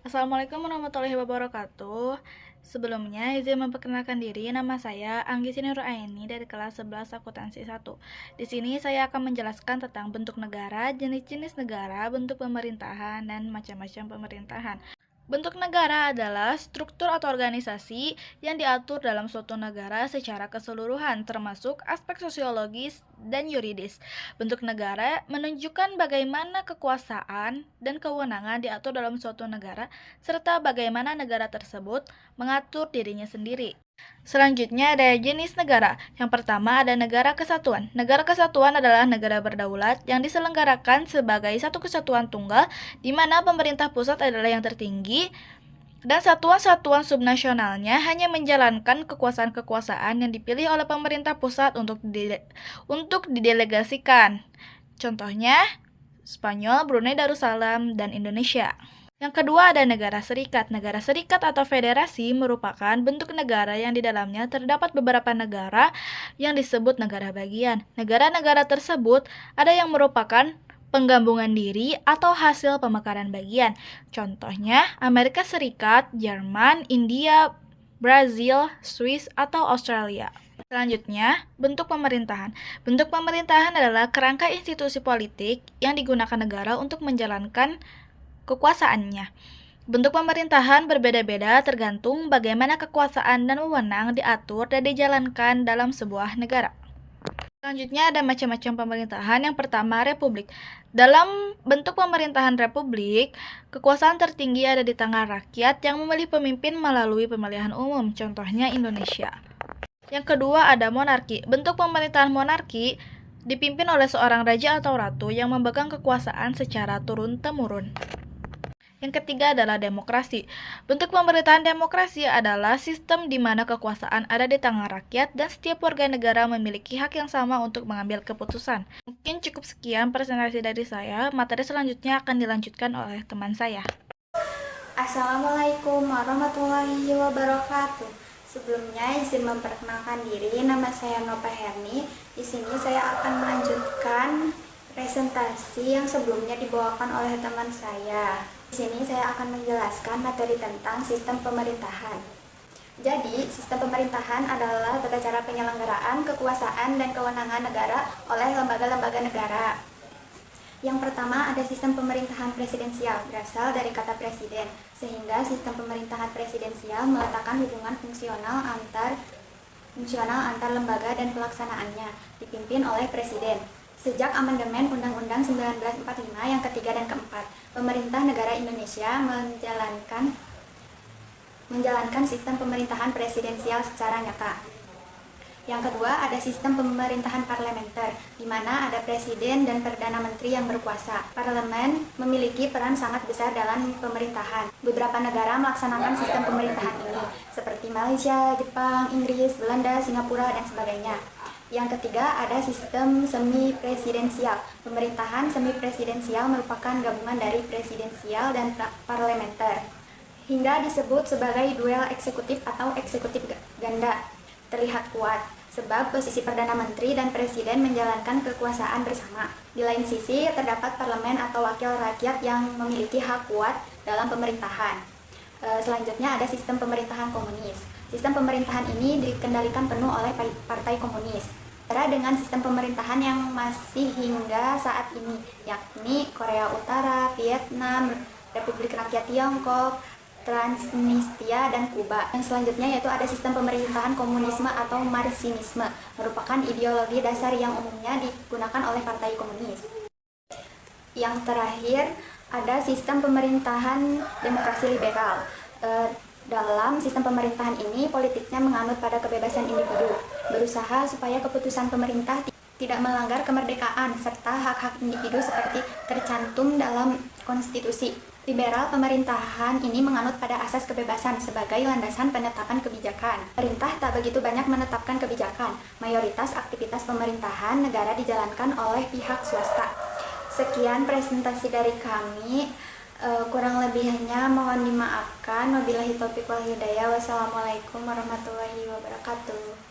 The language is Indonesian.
Assalamualaikum warahmatullahi wabarakatuh. Sebelumnya, izin memperkenalkan diri, nama saya Anggi Nuraini dari kelas 11 Akuntansi 1. Di sini saya akan menjelaskan tentang bentuk negara, jenis-jenis negara, bentuk pemerintahan, dan macam-macam pemerintahan. Bentuk negara adalah struktur atau organisasi yang diatur dalam suatu negara secara keseluruhan, termasuk aspek sosiologis dan yuridis. Bentuk negara menunjukkan bagaimana kekuasaan dan kewenangan diatur dalam suatu negara, serta bagaimana negara tersebut mengatur dirinya sendiri. Selanjutnya ada jenis negara. Yang pertama ada negara kesatuan. Negara kesatuan adalah negara berdaulat yang diselenggarakan sebagai satu kesatuan tunggal, di mana pemerintah pusat adalah yang tertinggi dan satuan-satuan subnasionalnya hanya menjalankan kekuasaan-kekuasaan yang dipilih oleh pemerintah pusat untuk didelegasikan. Contohnya Spanyol, Brunei Darussalam, dan Indonesia. Yang kedua ada negara serikat. Negara serikat atau federasi merupakan bentuk negara yang di dalamnya terdapat beberapa negara yang disebut negara bagian. Negara-negara tersebut ada yang merupakan penggabungan diri atau hasil pemekaran bagian. Contohnya Amerika Serikat, Jerman, India, Brazil, Swiss, atau Australia. Selanjutnya, bentuk pemerintahan. Bentuk pemerintahan adalah kerangka institusi politik yang digunakan negara untuk menjalankan kekuasaannya. Bentuk pemerintahan berbeda-beda tergantung bagaimana kekuasaan dan wewenang diatur dan dijalankan dalam sebuah negara. Selanjutnya ada macam-macam pemerintahan. Yang pertama, republik. Dalam bentuk pemerintahan republik, kekuasaan tertinggi ada di tangan rakyat yang memilih pemimpin melalui pemilihan umum, contohnya Indonesia. Yang kedua ada monarki. Bentuk pemerintahan monarki dipimpin oleh seorang raja atau ratu yang memegang kekuasaan secara turun-temurun. Yang ketiga adalah demokrasi. Bentuk pemerintahan demokrasi adalah sistem di mana kekuasaan ada di tangan rakyat dan setiap warga negara memiliki hak yang sama untuk mengambil keputusan. Mungkin cukup sekian presentasi dari saya. Materi selanjutnya akan dilanjutkan oleh teman saya. Assalamualaikum warahmatullahi wabarakatuh. Sebelumnya izin memperkenalkan diri, nama saya Nova Herni. Di sini saya akan melanjutkan presentasi yang sebelumnya dibawakan oleh teman saya. Di sini saya akan menjelaskan materi tentang sistem pemerintahan. Jadi, sistem pemerintahan adalah tata cara penyelenggaraan kekuasaan dan kewenangan negara oleh lembaga-lembaga negara. Yang pertama ada sistem pemerintahan presidensial, berasal dari kata presiden, sehingga sistem pemerintahan presidensial meletakkan hubungan fungsional antar lembaga dan pelaksanaannya, dipimpin oleh presiden. Sejak amandemen Undang-Undang 1945 yang ketiga dan keempat, pemerintah negara Indonesia menjalankan sistem pemerintahan presidensial secara nyata. Yang kedua, ada sistem pemerintahan parlementer, di mana ada presiden dan perdana menteri yang berkuasa. Parlemen memiliki peran sangat besar dalam pemerintahan. Beberapa negara melaksanakan sistem pemerintahan ini, seperti Malaysia, Jepang, Inggris, Belanda, Singapura, dan sebagainya. Yang ketiga, ada sistem semi-presidensial. Pemerintahan semi-presidensial merupakan gabungan dari presidensial dan parlementer, hingga disebut sebagai duel eksekutif atau eksekutif ganda. Terlihat kuat, sebab posisi Perdana Menteri dan Presiden menjalankan kekuasaan bersama. Di lain sisi, terdapat parlemen atau wakil rakyat yang memiliki hak kuat dalam pemerintahan. Selanjutnya ada sistem pemerintahan komunis. Sistem pemerintahan ini dikendalikan penuh oleh Partai Komunis. Berbeda dengan sistem pemerintahan yang masih hingga saat ini, yakni Korea Utara, Vietnam, Republik Rakyat Tiongkok, Transnistria, dan Kuba. Yang selanjutnya yaitu ada sistem pemerintahan komunisme atau Marxinisme, merupakan ideologi dasar yang umumnya digunakan oleh Partai Komunis. Yang terakhir ada sistem pemerintahan demokrasi liberal. Dalam sistem pemerintahan ini, politiknya menganut pada kebebasan individu, berusaha supaya keputusan pemerintah tidak melanggar kemerdekaan serta hak-hak individu seperti tercantum dalam konstitusi. Liberal pemerintahan ini menganut pada asas kebebasan sebagai landasan penetapan kebijakan. Pemerintah tak begitu banyak menetapkan kebijakan. Mayoritas aktivitas pemerintahan negara dijalankan oleh pihak swasta. Sekian presentasi dari kami. Kurang lebihnya mohon dimaafkan. Wabillahi taufiq wal hidayah. Wassalamualaikum warahmatullahi wabarakatuh.